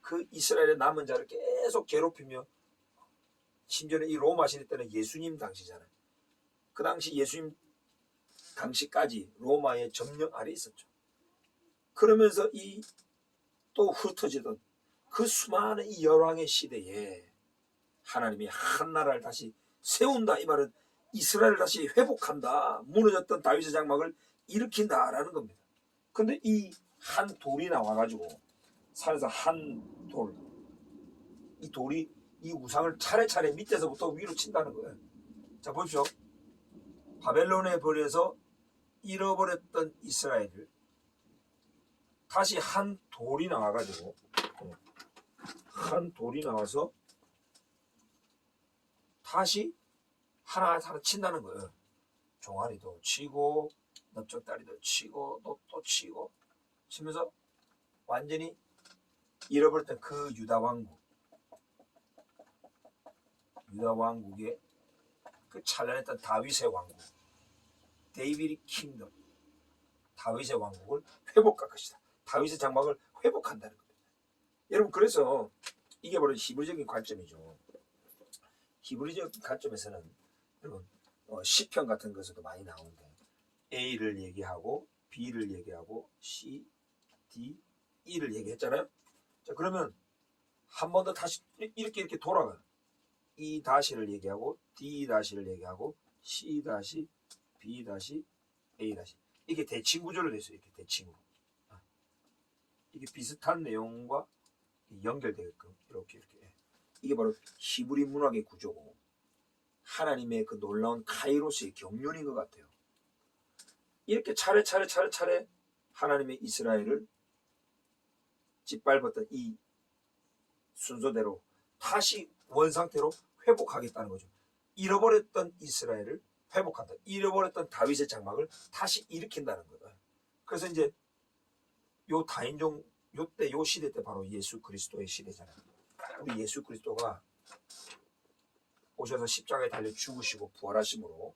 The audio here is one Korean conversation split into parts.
그 이스라엘의 남은 자를 계속 괴롭히며, 심지어는 이 로마 시대 때는 예수님 당시잖아요. 그 당시 예수님 당시까지 로마의 점령 아래 있었죠. 그러면서 이 또 흩어지던 그 수많은 이 열왕의 시대에 하나님이 한 나라를 다시 세운다. 이 말은 이스라엘을 다시 회복한다. 무너졌던 다윗의 장막을 일으킨다라는 겁니다. 근데 이 한 돌이 나와가지고 산에서 한 돌, 이 돌이 이 우상을 차례차례 밑에서부터 위로 친다는 거예요. 자, 보십시오. 바벨론에 버려서 잃어버렸던 이스라엘을 다시 한 돌이 나와가지고, 한 돌이 나와서 다시 하나 친다는 거예요. 종아리도 치고 넓적다리도 치고 또 치고 치면서 완전히 잃어버렸던 그 유다 왕국의 그 찬란했던 다윗의 왕국, 데이비드 킹덤, 다윗의 왕국을 회복할 것이다. 다윗의 장막을 회복한다는 겁니다. 여러분, 그래서 이게 바로 히브리적인 관점이죠. 히브리적 관점에서는 여러분, 시편 같은 것에도 많이 나오는데 A를 얘기하고 B를 얘기하고 C, D, E를 얘기했잖아요. 자, 그러면 한 번 더 다시 이렇게 돌아가요. E 다시를 얘기하고 D 다시를 얘기하고 C 다시, B 다시, A 다시. 이게 대칭 구조로 되어 있어요. 이렇게 대칭으로. 이게 비슷한 내용과 연결되게끔 이렇게. 이게 바로 히브리 문학의 구조고 하나님의 그 놀라운 카이로스의 경륜인 것 같아요. 이렇게 차례차례 하나님의 이스라엘을 짓밟았던 이 순서대로 다시 원상태로 회복하겠다는 거죠. 잃어버렸던 이스라엘을 회복한다. 잃어버렸던 다윗의 장막을 다시 일으킨다는 거다. 그래서 이제 요 다인종 요때 요 시대 때 바로 예수 그리스도의 시대잖아요. 우리 예수 그리스도가 오셔서 십자가에 달려 죽으시고 부활하심으로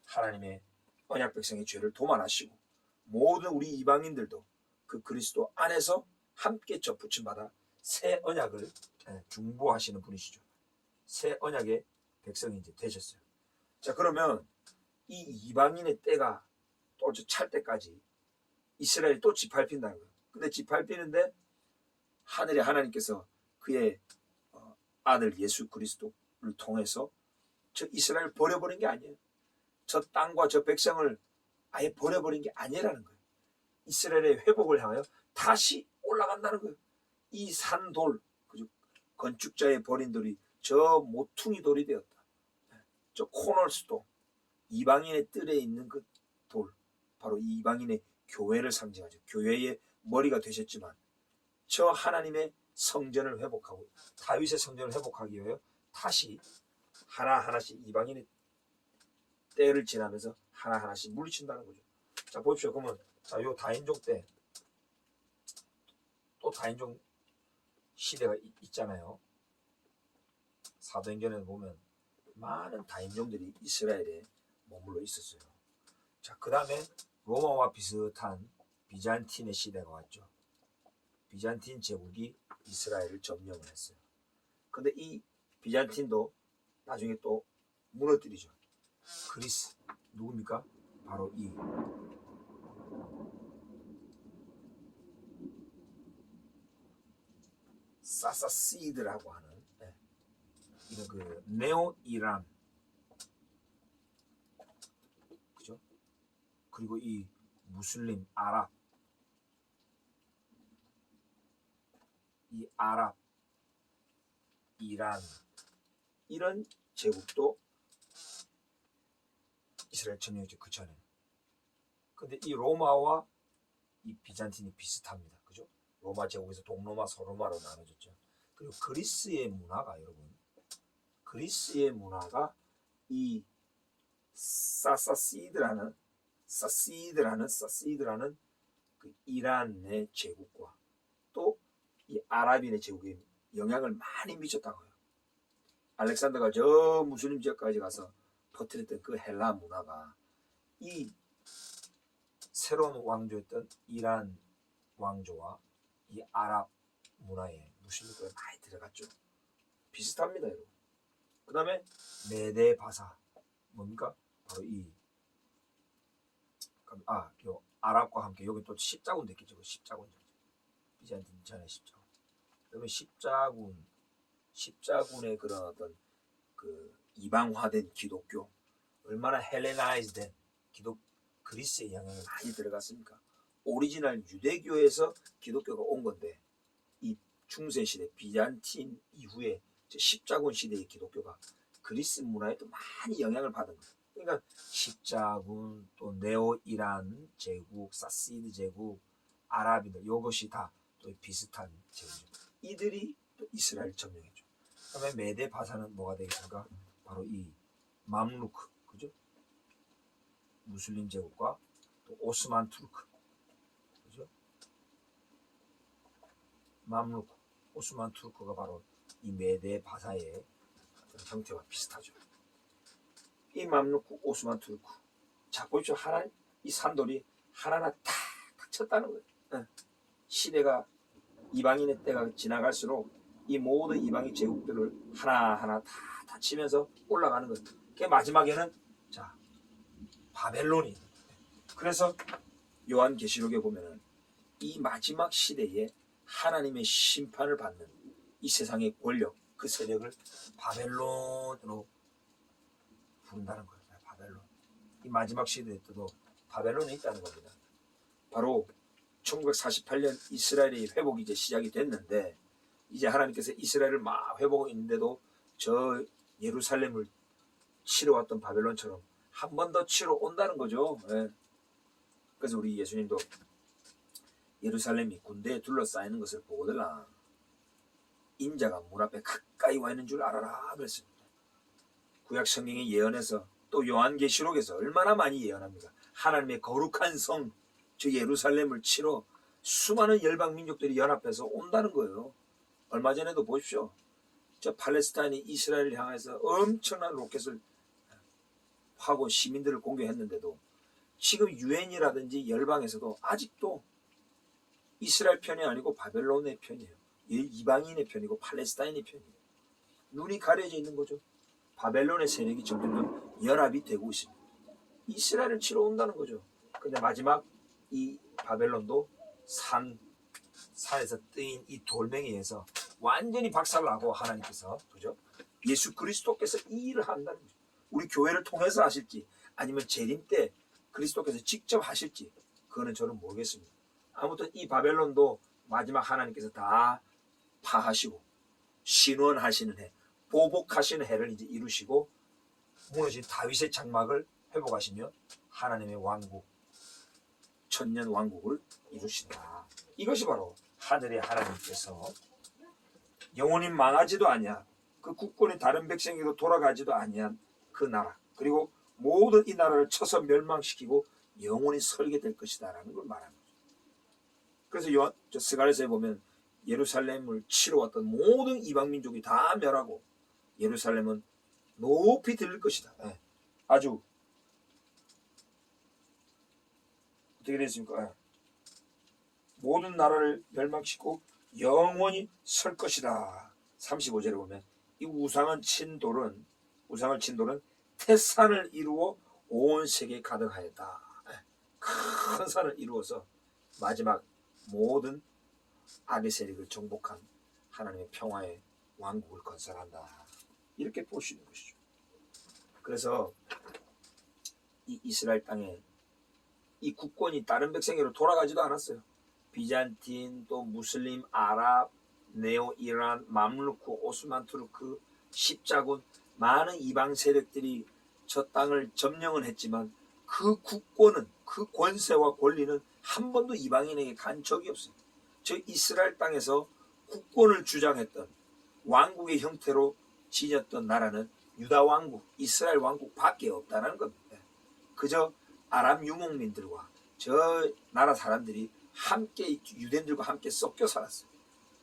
하나님의 언약 백성의 죄를 도말하시고 모든 우리 이방인들도 그 그리스도 안에서 함께 접붙임 받아 새 언약을 중보하시는 분이시죠. 새 언약의 백성이 이제 되셨어요. 자, 그러면 이 이방인의 때가 또 찰 때까지 이스라엘이 또 짓밟힌다는 거예요. 근데 짓밟히는데 하늘의 하나님께서 그의 아들 예수 그리스도를 통해서 저 이스라엘을 버려버린 게 아니에요. 저 땅과 저 백성을 아예 버려버린 게 아니라는 거예요. 이스라엘의 회복을 향하여 다시 올라간다는 거예요. 이 산돌, 건축자의 버린 돌이 저 모퉁이 돌이 되었다. 저 코널스도 이방인의 뜰에 있는 그 돌, 바로 이 이방인의 교회를 상징하죠. 교회의 머리가 되셨지만 저 하나님의 성전을 회복하고 다윗의 성전을 회복하기 위하여 다시 하나하나씩 이방인의 때를 지나면서 하나하나씩 물리친다는 거죠. 자, 보십시오. 그러면 자, 요 다인종 때 또 다인종 시대가 있잖아요. 사도행전에 보면 많은 다인종들이 이스라엘에 머물러 있었어요. 자, 그 다음에 로마와 비슷한 비잔틴의 시대가 왔죠. 비잔틴 제국이 이스라엘을 점령을 했어요. 근데 이 비잔틴도 나중에 또 무너뜨리죠. 그리스 누굽니까? 바로 이 사사시드라고 하는 이런 그 네오 이란, 그죠? 그리고 이 무슬림 아랍, 이 아랍, 이란 이런 제국도 이스라엘 점령했죠. 그 전에. 근데 이 로마와 이 비잔틴이 비슷합니다. 그죠? 로마 제국에서 동로마, 서로마로 나눠졌죠. 그리고 그리스의 문화가 여러분, 그리스의 문화가 이 사시드라는 그 이란의 제국과 또 이 아랍인의 제국에 영향을 많이 미쳤다고 해요. 알렉산더가 저 무슬림 지역까지 가서 퍼뜨렸던 그 헬라 문화가 이 새로운 왕조였던 이란 왕조와 이 아랍 문화에 무슬림교가 많이 들어갔죠. 비슷합니다, 여러분. 그 다음에 메데 바사 뭡니까? 바로 요 아랍과 함께 여기 또 십자군 됐겠죠. 십자군 비잔틴 전의 십자군. 그러면 십자군의 그런 어떤 그 이방화된 기독교, 얼마나 헬레나이즈된 그리스의 영향이 많이 들어갔습니까? 오리지널 유대교에서 기독교가 온 건데 이 중세 시대 비잔틴 이후에 십자군 시대의 기독교가 그리스 문화에 또 많이 영향을 받은 거예요. 그러니까 십자군, 또 네오 이란 제국, 사시드 제국, 아랍인들 이것이 다 또 비슷한 제국이죠. 이들이 또 이스라엘 점령했죠. 그다음에 메데 바사는 뭐가 되겠습니까? 바로 이 맘루크, 그죠? 무슬림 제국과 또 오스만 투르크, 그죠? 맘루크, 오스만 투르크가 바로 이 메데 바사의 형태와 비슷하죠. 이 맘루크, 오스만 투르크. 자, 보십시오. 이 산돌이 하나하나 탁 쳤다는 거예요. 시대가 이방인의 때가 지나갈수록 이 모든 이방인 제국들을 하나하나 다 치면서 올라가는 거예요. 그 마지막에는 자, 바벨론이. 그래서 요한계시록에 보면은 이 마지막 시대에 하나님의 심판을 받는 이 세상의 권력, 그 세력을 바벨론으로 부른다는 거예요. 바벨론. 이 마지막 시대 때도 바벨론에 있다는 겁니다. 바로 1948년 이스라엘의 회복이 이제 시작이 됐는데 이제 하나님께서 이스라엘을 막 회복하고 있는데도 저 예루살렘을 치러 왔던 바벨론처럼 한 번 더 치러 온다는 거죠. 예. 그래서 우리 예수님도 예루살렘이 군대에 둘러싸이는 것을 보거들라 인자가 문 앞에 가까이 와 있는 줄 알아라 그랬습니다. 구약 성경의 예언에서 또 요한계시록에서 얼마나 많이 예언합니까? 하나님의 거룩한 성, 저 예루살렘을 치러 수많은 열방 민족들이 연합해서 온다는 거예요. 얼마 전에도 보십시오. 저 팔레스타인이 이스라엘을 향해서 엄청난 로켓을 하고 시민들을 공격했는데도 지금 유엔이라든지 열방에서도 아직도 이스라엘 편이 아니고 바벨론의 편이에요. 이방인의 편이고 팔레스타인의 편이에요. 눈이 가려져 있는 거죠. 바벨론의 세력이 점점 연합이 되고 있습니다. 이스라엘을 치러 온다는 거죠. 근데 마지막 이 바벨론도 산에서 뜨인 이 돌멩이에서 완전히 박살나고 하나님께서 그죠? 예수 그리스도께서 이 일을 한다는 거죠. 우리 교회를 통해서 하실지 아니면 재림 때 그리스도께서 직접 하실지 그거는 저는 모르겠습니다. 아무튼 이 바벨론도 마지막 하나님께서 다 파하시고 신원하시는 해, 보복하시는 해를 이제 이루시고 무너진 다윗의 장막을 회복하시며 하나님의 왕국, 천년 왕국을 이루신다. 이것이 바로 하늘의 하나님께서 영원히 망하지도 아니한 그 국권이 다른 백성에게도 돌아가지도 아니한 그 나라, 그리고 모든 이 나라를 쳐서 멸망시키고 영원히 설게 될 것이다 라는 걸 말하는 거죠. 그래서 스가랴서에 보면 예루살렘을 치러 왔던 모든 이방 민족이 다 멸하고 예루살렘은 높이 들릴 것이다. 아주 어떻게 됐습니까? 모든 나라를 멸망시키고 영원히 설 것이다. 35절에 보면 이 우상을 친 돌은 태산을 이루어 온 세계에 가득하였다. 큰 산을 이루어서 마지막 모든 악의 세력을 정복한 하나님의 평화의 왕국을 건설한다. 이렇게 볼 수 있는 것이죠. 그래서 이 이스라엘 땅에 이 국권이 다른 백성에게로 돌아가지도 않았어요. 비잔틴, 또 무슬림, 아랍, 네오 이란, 맘루크, 오스만 투르크, 십자군 많은 이방 세력들이 저 땅을 점령은 했지만 그 국권은, 그 권세와 권리는 한 번도 이방인에게 간 적이 없어요. 즉 이스라엘 땅에서 국권을 주장했던 왕국의 형태로 지녔던 나라는 유다 왕국, 이스라엘 왕국 밖에 없다는 겁니다. 그저 아랍 유목민들과 저 나라 사람들이 함께 유대인들과 함께 섞여 살았어요.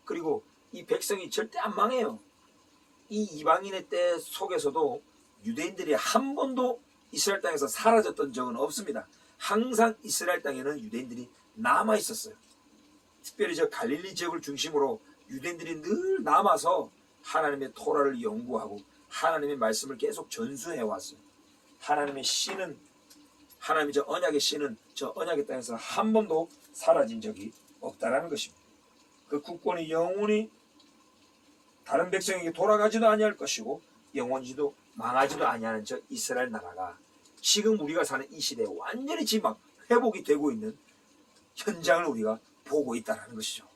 그리고 이 백성이 절대 안 망해요. 이 이방인의 때 속에서도 유대인들이 한 번도 이스라엘 땅에서 사라졌던 적은 없습니다. 항상 이스라엘 땅에는 유대인들이 남아 있었어요. 특별히 저 갈릴리 지역을 중심으로 유대인들이 늘 남아서 하나님의 토라를 연구하고 하나님의 말씀을 계속 전수해 왔어요. 하나님의 씨는, 하나님의 저 언약의 씨는 저 언약의 땅에서 한 번도 사라진 적이 없다라는 것입니다. 그 국권이 영원히 다른 백성에게 돌아가지도 아니할 것이고 영원히도 망하지도 아니하는 저 이스라엘 나라가 지금 우리가 사는 이 시대에 완전히 지금 막 회복이 되고 있는 현장을 우리가 보고 있다는 것이죠.